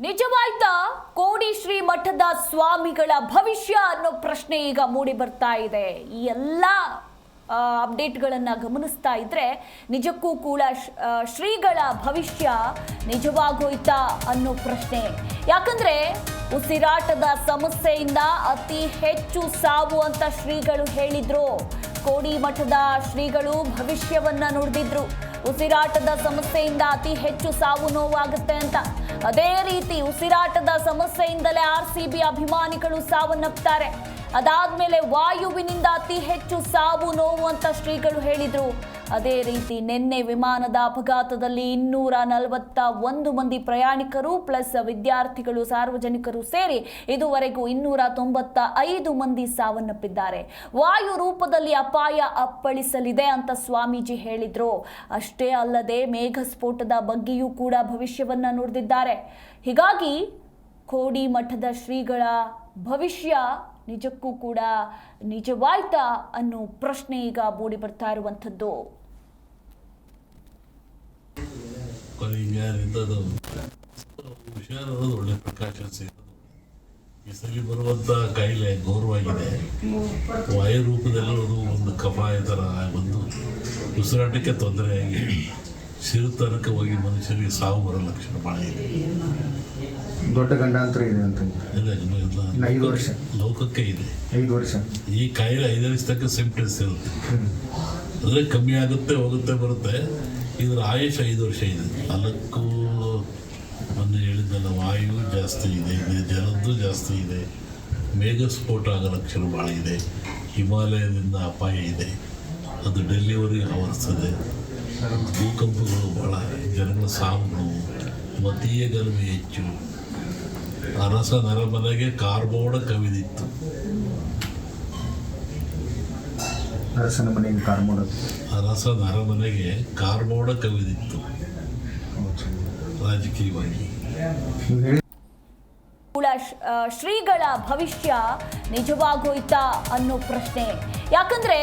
ನಿಜವಾಯ್ತಾ ಕೋಡಿ ಶ್ರೀ ಮಠದ ಸ್ವಾಮಿಗಳ ಭವಿಷ್ಯ ಅನ್ನೋ ಪ್ರಶ್ನೆ ಈಗ ಮೂಡಿ ಬರ್ತಾ ಇದೆ. ಈ ಎಲ್ಲ ಅಪ್ಡೇಟ್ಗಳನ್ನು ಗಮನಿಸ್ತಾ ಇದ್ರೆ ನಿಜಕ್ಕೂ ಕೂಡ ಶ್ರೀಗಳ ಭವಿಷ್ಯ ನಿಜವಾಗೋಯ್ತಾ ಅನ್ನೋ ಪ್ರಶ್ನೆ. ಯಾಕಂದ್ರೆ ಉಸಿರಾಟದ ಸಮಸ್ಯೆಯಿಂದ ಅತಿ ಹೆಚ್ಚು ಸಾವು ಅಂತ ಶ್ರೀಗಳು ಹೇಳಿದ್ರು. ಕೋಡಿ ಮಠದ ಶ್ರೀಗಳು ಭವಿಷ್ಯವನ್ನ ನುಡಿದಿದ್ರು. ಉಸಿರಾಟದ ಸಮಸ್ಯೆಯಿಂದ ಅತಿ ಹೆಚ್ಚು ಸಾವು ನೋವಾಗುತ್ತೆ ಅಂತ. ಅದೇ ರೀತಿ ಉಸಿರಾಟದ ಸಮಸ್ಯೆಯಿಂದಲೇ RCB ಅಭಿಮಾನಿಗಳು ಸಾವನ್ನಪ್ತಾರೆ. ಅದಾದ್ಮೇಲೆ ವಾಯುವಿನಿಂದ ಅತಿ ಹೆಚ್ಚು ಸಾವು ನೋವು ಅಂತ ಶ್ರೀಗಳು ಹೇಳಿದ್ರು. ಅದೇ ರೀತಿ ನಿನ್ನೆ ವಿಮಾನದ ಅಪಘಾತದಲ್ಲಿ 241 ಮಂದಿ ಪ್ರಯಾಣಿಕರು ಪ್ಲಸ್ ವಿದ್ಯಾರ್ಥಿಗಳು ಸಾರ್ವಜನಿಕರು ಸೇರಿ ಇದುವರೆಗೂ 295 ಮಂದಿ ಸಾವನ್ನಪ್ಪಿದ್ದಾರೆ. ವಾಯು ರೂಪದಲ್ಲಿ ಅಪಾಯ ಅಪ್ಪಳಿಸಲಿದೆ ಅಂತ ಸ್ವಾಮೀಜಿ ಹೇಳಿದ್ರು. ಅಷ್ಟೇ ಅಲ್ಲದೆ ಮೇಘಸ್ಫೋಟದ ಬಗ್ಗೆಯೂ ಕೂಡ ಭವಿಷ್ಯವನ್ನ ನುಡಿದಿದ್ದಾರೆ. ಹೀಗಾಗಿ ಕೋಡಿ ಮಠದ ಶ್ರೀಗಳ ಭವಿಷ್ಯ ನಿಜಕ್ಕೂ ಕೂಡ ನಿಜವಾಯ್ತಾ ಅನ್ನೋ ಪ್ರಶ್ನೆ ಈಗ ಮೂಡಿ ಬರ್ತಾ ಇರುವಂಥದ್ದು. ಒಳ್ಳೆ ಪ್ರಕಾಶ ಸಿಗೋದು ಈ ಸಲ ಬರುವಂತ ಕಾಯಿಲೆ ಘೋರವಾಗಿದೆ. ವಾಯು ರೂಪದಲ್ಲಿ ಒಂದು ಕಫಾಯ ಥರ ಒಂದು ಉಸಿರಾಟಕ್ಕೆ ತೊಂದರೆಯಾಗಿ ಸಿರುತನಕ ಹೋಗಿ ಮನುಷ್ಯರಿಗೆ ಸಾವು ಬರೋ ಲಕ್ಷಣ ಭಾಳ ಇದೆ. ದೊಡ್ಡ ಗಂಡಾಂತರ ಇದೆ ಅಂತ. 5 ವರ್ಷ ಲೋಕಕ್ಕೆ ಇದೆ. 5 ವರ್ಷ ಈ ಕಾಯಿಲೆ 5 ವರ್ಷ ತನಕ ಸಿಂಪ್ಟಮ್ಸ್ ಇರುತ್ತೆ. ಅಂದರೆ ಕಮ್ಮಿ ಆಗುತ್ತೆ, ಹೋಗುತ್ತೆ, ಬರುತ್ತೆ. ಇದರ ಆಯುಷ 5 ವರ್ಷ ಇದೆ. 4 ಮೊನ್ನೆ ಹೇಳಿದ್ದಲ್ಲ, ವಾಯು ಜಾಸ್ತಿ ಇದೆ, ಜಲದ್ದು ಜಾಸ್ತಿ ಇದೆ, ಮೇಘಸ್ಫೋಟ ಆಗೋ ಲಕ್ಷಣ ಭಾಳ ಇದೆ, ಹಿಮಾಲಯದಿಂದ ಅಪಾಯ ಇದೆ, ಅದು ಡೆಲ್ಲಿವರೆಗೆ ಆವರಿಸ್ತದೆ, ಭೂಕಂಪಗಳು ಭಾಳ, ಜನಗಳ ಸಾವು, ಮತೀಯ ಗಲಭೆ ಹೆಚ್ಚು, ಅರಸ ನರಮನೆಗೆ ಕಾರ್ಬೋಡ ಕವಿದಿತ್ತು. ಅರಸನ ಮನೆಗೆ ಕಾರ್ಬೋಡ, ಅರಸ ನರಮನೆಗೆ ಕಾರ್ಬೋಡ ಕವಿದಿತ್ತು ರಾಜಕೀಯವಾಗಿ. ಶ್ರೀಗಳ ಭವಿಷ್ಯ ನಿಜವಾಗೋಯ್ತಾ ಅನ್ನೋ ಪ್ರಶ್ನೆ. ಯಾಕಂದ್ರೆ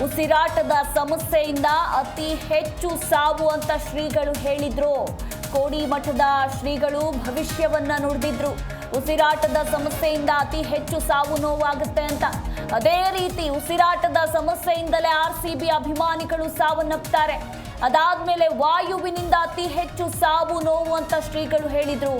ಉಸಿರಾಟದ ಸಮಸ್ಯೆಯಿಂದ ಅತಿ ಹೆಚ್ಚು ಸಾವು ಅಂತ ಶ್ರೀಗಳು ಹೇಳಿದ್ರು. ಕೋಡಿ ಮಠದ ಶ್ರೀಗಳು ಭವಿಷ್ಯವನ್ನ ನುಡಿದಿದ್ರು. ಉಸಿರಾಟದ ಸಮಸ್ಯೆಯಿಂದ ಅತಿ ಹೆಚ್ಚು ಸಾವು ನೋವಾಗುತ್ತೆ ಅಂತ. ಅದೇ ರೀತಿ ಉಸಿರಾಟದ ಸಮಸ್ಯೆಯಿಂದಲೇ RCB ಅಭಿಮಾನಿಗಳು ಸಾವನ್ನಪ್ತಾರೆ. ಅದಾದ್ಮೇಲೆ ವಾಯುವಿನಿಂದ ಅತಿ ಹೆಚ್ಚು ಸಾವು ನೋವು ಅಂತ ಶ್ರೀಗಳು ಹೇಳಿದ್ರು.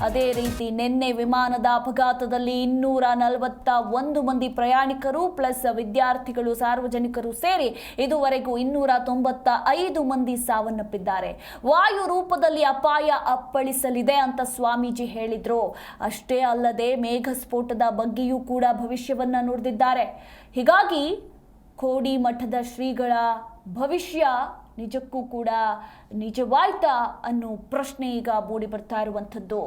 ಅದೇ ರೀತಿ ನಿನ್ನೆ ವಿಮಾನದ ಅಪಘಾತದಲ್ಲಿ 241 ಮಂದಿ ಪ್ರಯಾಣಿಕರು ಪ್ಲಸ್ ವಿದ್ಯಾರ್ಥಿಗಳು ಸಾರ್ವಜನಿಕರು ಸೇರಿ ಇದುವರೆಗೂ 295 ಮಂದಿ ಸಾವನ್ನಪ್ಪಿದ್ದಾರೆ. ವಾಯು ರೂಪದಲ್ಲಿ ಅಪಾಯ ಅಪ್ಪಳಿಸಲಿದೆ ಅಂತ ಸ್ವಾಮೀಜಿ ಹೇಳಿದ್ರು. ಅಷ್ಟೇ ಅಲ್ಲದೆ ಮೇಘಸ್ಫೋಟದ ಬಗ್ಗೆಯೂ ಕೂಡ ಭವಿಷ್ಯವನ್ನ ನುಡಿದಿದ್ದಾರೆ. ಹೀಗಾಗಿ ಕೋಡಿ ಮಠದ ಶ್ರೀಗಳ ಭವಿಷ್ಯ ನಿಜಕ್ಕೂ ಕೂಡ ನಿಜವಾಯ್ತಾ ಅನ್ನೋ ಪ್ರಶ್ನೆ ಈಗ ಮೂಡಿ ಬರ್ತಾ ಇರುವಂಥದ್ದು.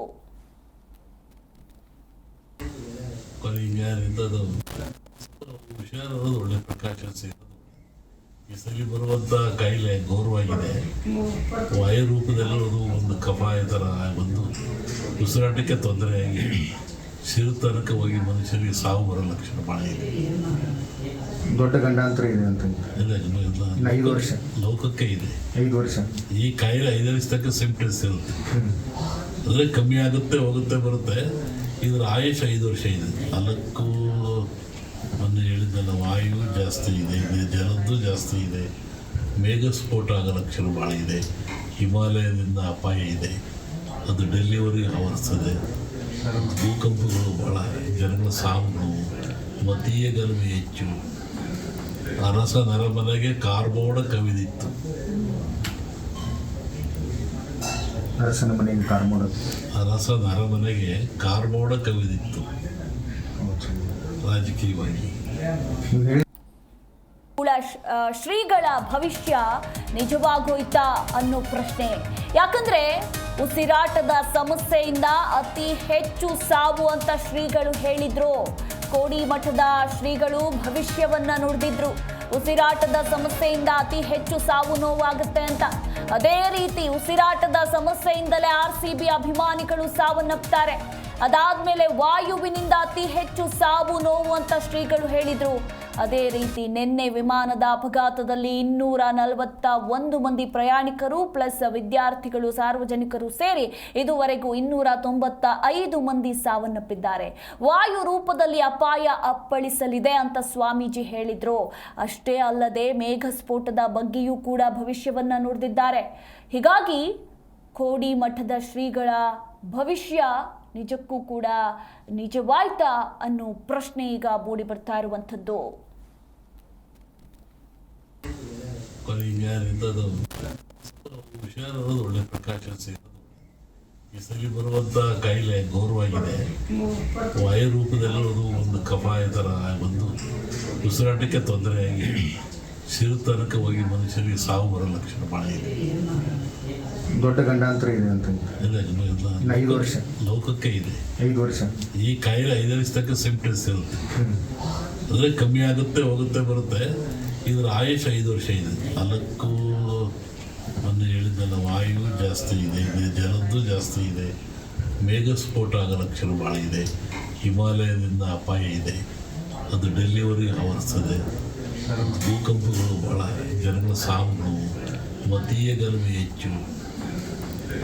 ಒಳ್ಳೆ ಪ್ರಕಾಶ ಸಿಗೋದು ಈ ಸಲ ಬರುವಂತ ಕಾಯಿಲೆ ಘೋರವಾಗಿದೆ. ವಾಯು ರೂಪದಲ್ಲಿ ಒಂದು ಕಫಾಯ ಥರ ಒಂದು ಉಸಿರಾಟಕ್ಕೆ ತೊಂದರೆಯಾಗಿ ಸಿರುತನಕ ಹೋಗಿ ಮನುಷ್ಯರಿಗೆ ಸಾವು ಬರೋ ಲಕ್ಷಣ ಭಾಳ ಇದೆ. ದೊಡ್ಡ ಗಂಡಾಂತರ ಇದೆ ಅಂತ. 5 ವರ್ಷ ಲೋಕಕ್ಕೆ ಇದೆ. 5 ವರ್ಷ ಈ ಕಾಯಿಲೆ 5 ವರ್ಷ ತನಕ ಸಿಂಪ್ಟಮ್ಸ್ ಇರುತ್ತೆ. ಅಂದರೆ ಕಮ್ಮಿ ಆಗುತ್ತೆ, ಹೋಗುತ್ತೆ, ಬರುತ್ತೆ. ಇದರ ಆಯುಷ 5 ವರ್ಷ ಇದೆ. 4 ಮೊನ್ನೆ ಹೇಳಿದ್ದಲ್ಲ, ವಾಯು ಜಾಸ್ತಿ ಇದೆ, ಜಲದ್ದು ಜಾಸ್ತಿ ಇದೆ, ಮೇಘಸ್ಫೋಟ ಆಗೋ ಲಕ್ಷಣ ಭಾಳ ಇದೆ, ಹಿಮಾಲಯದಿಂದ ಅಪಾಯ ಇದೆ, ಅದು ಡೆಲ್ಲಿವರೆಗೆ ಆವರಿಸ್ತದೆ, ಭೂಕಂಪಗಳು ಭಾಳ, ಜನಗಳ ಸಾವು, ಮತೀಯ ಗಲಭೆ ಹೆಚ್ಚು, ಅರಸ ನರಮನೆಗೆ ಕಾರ್ಬೋಡ ಕವಿದಿತ್ತು. ಅರಸನ ಮನೆಗೆ ಕಾರ್ಬೋಡ, ಅರಸ ನರಮನೆಗೆ ಕಾರ್ಬೋಡ ಕವಿದಿತ್ತು ರಾಜಕೀಯವಾಗಿ. ಶ್ರೀಗಳ ಭವಿಷ್ಯ ನಿಜವಾಗೋಯ್ತಾ ಅನ್ನೋ ಪ್ರಶ್ನೆ. ಯಾಕಂದ್ರೆ ಉಸಿರಾಟದ ಸಮಸ್ಯೆಯಿಂದ ಅತಿ ಹೆಚ್ಚು ಸಾವು ಅಂತ ಶ್ರೀಗಳು ಹೇಳಿದ್ರು. ಕೋಡಿ ಮಠದ ಶ್ರೀಗಳು ಭವಿಷ್ಯವನ್ನ ನುಡಿದಿದ್ರು. ಉಸಿರಾಟದ ಸಮಸ್ಯೆಯಿಂದ ಅತಿ ಹೆಚ್ಚು ಸಾವು ನೋವಾಗುತ್ತೆ ಅಂತ. ಅದೇ ರೀತಿ ಉಸಿರಾಟದ ಸಮಸ್ಯೆಯಿಂದಲೇ RCB ಅಭಿಮಾನಿಗಳು ಸಾವನ್ನಪ್ತಾರೆ. ಅದಾದ್ಮೇಲೆ ವಾಯುವಿನಿಂದ ಅತಿ ಹೆಚ್ಚು ಸಾವು ನೋವು ಅಂತ ಶ್ರೀಗಳು ಹೇಳಿದ್ರು. ಅದೇ ರೀತಿ ನಿನ್ನೆ ವಿಮಾನದ ಅಪಘಾತದಲ್ಲಿ 241 ಮಂದಿ ಪ್ರಯಾಣಿಕರು ಪ್ಲಸ್ ವಿದ್ಯಾರ್ಥಿಗಳು ಸಾರ್ವಜನಿಕರು ಸೇರಿ ಇದುವರೆಗೂ 295 ಮಂದಿ ಸಾವನ್ನಪ್ಪಿದ್ದಾರೆ. ವಾಯು ರೂಪದಲ್ಲಿ ಅಪಾಯ ಅಪ್ಪಳಿಸಲಿದೆ ಅಂತ ಸ್ವಾಮೀಜಿ ಹೇಳಿದ್ರು. ಅಷ್ಟೇ ಅಲ್ಲದೆ ಮೇಘಸ್ಫೋಟದ ಬಗ್ಗೆಯೂ ಕೂಡ ಭವಿಷ್ಯವನ್ನ ನುಡಿದಿದ್ದಾರೆ. ಹೀಗಾಗಿ ಕೋಡಿ ಮಠದ ಶ್ರೀಗಳ ಭವಿಷ್ಯ ನಿಜಕ್ಕೂ ಕೂಡ ನಿಜವಾಯ್ತಾ ಅನ್ನೋ ಪ್ರಶ್ನೆ ಈಗ ಮೂಡಿ ಬರ್ತಾ ಇರುವಂಥದ್ದು. ಹುಷಾರನ್ನೋದು ಒಳ್ಳೆ ಪ್ರಕಾಶ ಸಿಗೋದು. ಈ ಸಲ ಬರುವಂತ ಕಾಯಿಲೆ ಘೋರವಾಗಿದೆ. ವಾಯು ರೂಪದಲ್ಲಿರೋದು ಒಂದು ಕಫಾಯ ಥರ ಒಂದು ಉಸಿರಾಟಕ್ಕೆ ತೊಂದರೆಯಾಗಿ ಸಿರುತನಕ ಹೋಗಿ ಮನುಷ್ಯರಿಗೆ ಸಾವು ಬರೋ ಲಕ್ಷಣ ಭಾಳ ಇದೆ. ದೊಡ್ಡ ಗಂಡಾಂತರ ಇದೆ ಅಂತ ಇಲ್ಲ 5 ವರ್ಷ ಲೋಕಕ್ಕೆ ಇದೆ. 5 ವರ್ಷ ಈ ಕಾಯಿಲೆ 5 ವರ್ಷ ತನಕ ಸಿಂಪ್ಟಮ್ಸ್ ಇರುತ್ತೆ. ಅಂದರೆ ಕಮ್ಮಿ ಆಗುತ್ತೆ ಹೋಗುತ್ತೆ ಬರುತ್ತೆ. ಇದರ ಆಯುಷ 5 ವರ್ಷ ಇದೆ. ನಾಲ್ಕು ಮೊನ್ನೆ ಹೇಳಿದ್ದಲ್ಲ, ವಾಯು ಜಾಸ್ತಿ ಇದೆ, ಜಲದ್ದು ಜಾಸ್ತಿ ಇದೆ, ಮೇಘಸ್ಫೋಟ ಆಗೋ ಲಕ್ಷಣ ಭಾಳ ಇದೆ, ಹಿಮಾಲಯದಿಂದ ಅಪಾಯ ಇದೆ, ಅದು ಡೆಲ್ಲಿವರೆಗೆ ಆವರಿಸ್ತದೆ, ಭೂಕಂಪಗಳು ಭಾಳ, ಜನಗಳ ಸಾವುಗಳು, ಮತೀಯ ಗಲಭೆ ಹೆಚ್ಚು,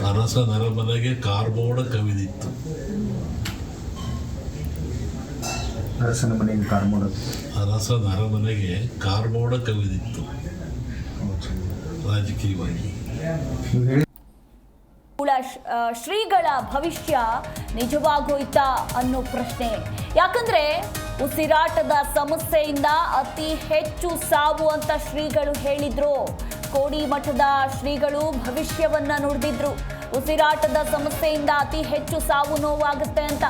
ಅರಸ ನರಮನೆಗೆ ಕಾರ್ಬೋರ್ಡ ಕವಿದಿತ್ತು. ಅರಸನ ಮನೆಗೆ ಕಾರ್ಮೋಡ ಅರಸ ನರಮನೆಗೆ ಕಾರ್ಬೋರ್ಡ ಕವಿದಿತ್ತು ರಾಜಕೀಯವಾಗಿ. ಶ್ರೀಗಳ ಭವಿಷ್ಯ ನಿಜವಾಗೋಯ್ತಾ ಅನ್ನೋ ಪ್ರಶ್ನೆ. ಯಾಕಂದ್ರೆ ಉಸಿರಾಟದ ಸಮಸ್ಯೆಯಿಂದ ಅತಿ ಹೆಚ್ಚು ಸಾವು ಅಂತ ಶ್ರೀಗಳು ಹೇಳಿದ್ರು. ಕೋಡಿ ಮಠದ ಶ್ರೀಗಳು ಭವಿಷ್ಯವನ್ನ ನುಡಿದಿದ್ರು. ಉಸಿರಾಟದ ಸಮಸ್ಯೆಯಿಂದ ಅತಿ ಹೆಚ್ಚು ಸಾವು ನೋವಾಗುತ್ತೆ ಅಂತ.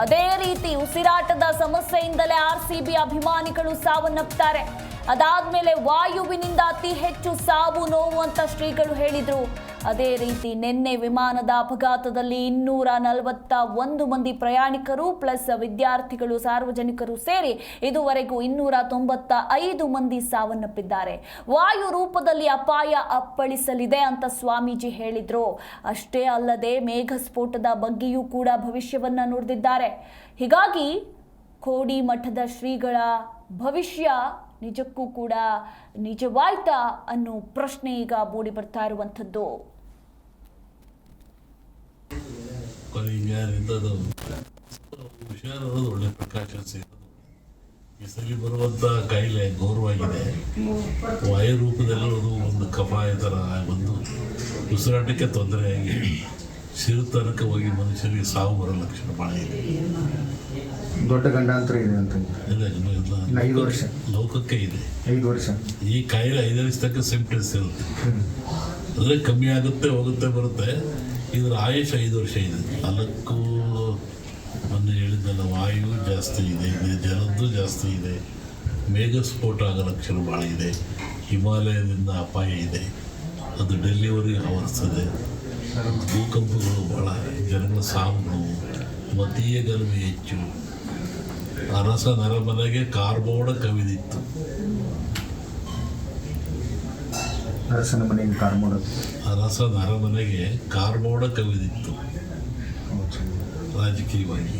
ಅದೇ ರೀತಿ ಉಸಿರಾಟದ ಸಮಸ್ಯೆಯಿಂದಲೇ RCB ಅಭಿಮಾನಿಗಳು ಸಾವನ್ನಪ್ತಾರೆ. ಅದಾದ್ಮೇಲೆ ವಾಯುವಿನಿಂದ ಅತಿ ಹೆಚ್ಚು ಸಾವು ನೋವು ಅಂತ ಶ್ರೀಗಳು ಹೇಳಿದ್ರು. ಅದೇ ರೀತಿ ನಿನ್ನೆ ವಿಮಾನದ ಅಪಘಾತದಲ್ಲಿ 241 ಮಂದಿ ಪ್ರಯಾಣಿಕರು ಪ್ಲಸ್ ವಿದ್ಯಾರ್ಥಿಗಳು ಸಾರ್ವಜನಿಕರು ಸೇರಿ ಇದುವರೆಗೂ 295 ಮಂದಿ ಸಾವನ್ನಪ್ಪಿದ್ದಾರೆ. ವಾಯು ರೂಪದಲ್ಲಿ ಅಪಾಯ ಅಪ್ಪಳಿಸಲಿದೆ ಅಂತ ಸ್ವಾಮೀಜಿ ಹೇಳಿದ್ರು. ಅಷ್ಟೇ ಅಲ್ಲದೆ ಮೇಘಸ್ಫೋಟದ ಬಗ್ಗೆಯೂ ಕೂಡ ಭವಿಷ್ಯವನ್ನ ನುಡಿದಿದ್ದಾರೆ. ಹೀಗಾಗಿ ಕೋಡಿ ಮಠದ ಶ್ರೀಗಳ ಭವಿಷ್ಯ ನಿಜಕ್ಕೂ ಕೂಡ ನಿಜವಾಯ್ತಾ ಅನ್ನೋ ಪ್ರಶ್ನೆ ಈಗ ಮೂಡಿ ಬರ್ತಾ ಇರುವಂಥದ್ದು. ಹುಷಾರನ್ನೋದು ಒಳ್ಳೆ ಪ್ರಕಾಶ ಸಿಗೋದು. ಈ ಸಲ ಬರುವಂತ ಕಾಯಿಲೆ ಘೋರವಾಗಿದೆ. ವಾಯು ರೂಪದಲ್ಲಿರೋದು ಒಂದು ಕಫಾಯ ಥರ ಒಂದು ಉಸಿರಾಟಕ್ಕೆ ತೊಂದರೆಯಾಗಿ ಸಿರುತನಕ ಹೋಗಿ ಮನುಷ್ಯರಿಗೆ ಸಾವು ಬರೋ ಲಕ್ಷಣ ಭಾಳ ಇದೆ. ದೊಡ್ಡ ಗಂಡಾಂತರ ಇದೆ ಅಂತ ಇಲ್ಲ 5 ವರ್ಷ ಲೋಕಕ್ಕೆ ಇದೆ. 5 ವರ್ಷ ಈ ಕಾಯಿಲೆ 5 ವರ್ಷ ತನಕ ಸಿಂಪ್ಟಮ್ಸ್ ಇರುತ್ತೆ. ಅಂದರೆ ಕಮ್ಮಿ ಆಗುತ್ತೆ ಹೋಗುತ್ತೆ ಬರುತ್ತೆ. ಇದರ ಆಯುಷ 5 ವರ್ಷ ಇದೆ. ನಾಲ್ಕು ಮೊನ್ನೆ ಹೇಳಿದ್ದಲ್ಲ, ವಾಯು ಜಾಸ್ತಿ ಇದೆ, ಜಲದ್ದು ಜಾಸ್ತಿ ಇದೆ, ಮೇಘಸ್ಫೋಟ ಆಗೋ ಲಕ್ಷಣ ಭಾಳ ಇದೆ, ಹಿಮಾಲಯದಿಂದ ಅಪಾಯ ಇದೆ, ಅದು ಡೆಲ್ಲಿವರೆಗೆ ಆವರಿಸ್ತದೆ, ಭೂಕಂಪಗಳು ಭಾಳ, ಜನಗಳ ಸಾವುಗಳು, ಮತೀಯ ಗಲಭೆ ಹೆಚ್ಚು, ಅರಸ ನರಮನೆಗೆ ಕಾರ್ಬೋರ್ಡ ಕವಿದಿತ್ತು. ಅರಸನ ಮನೆಗೆ ಕಾರ್ಮೋಡ ಅರಸ ನರಮನೆಗೆ ಕಾರ್ಬೋರ್ಡ ಕವಿದಿತ್ತು ರಾಜಕೀಯವಾಗಿ.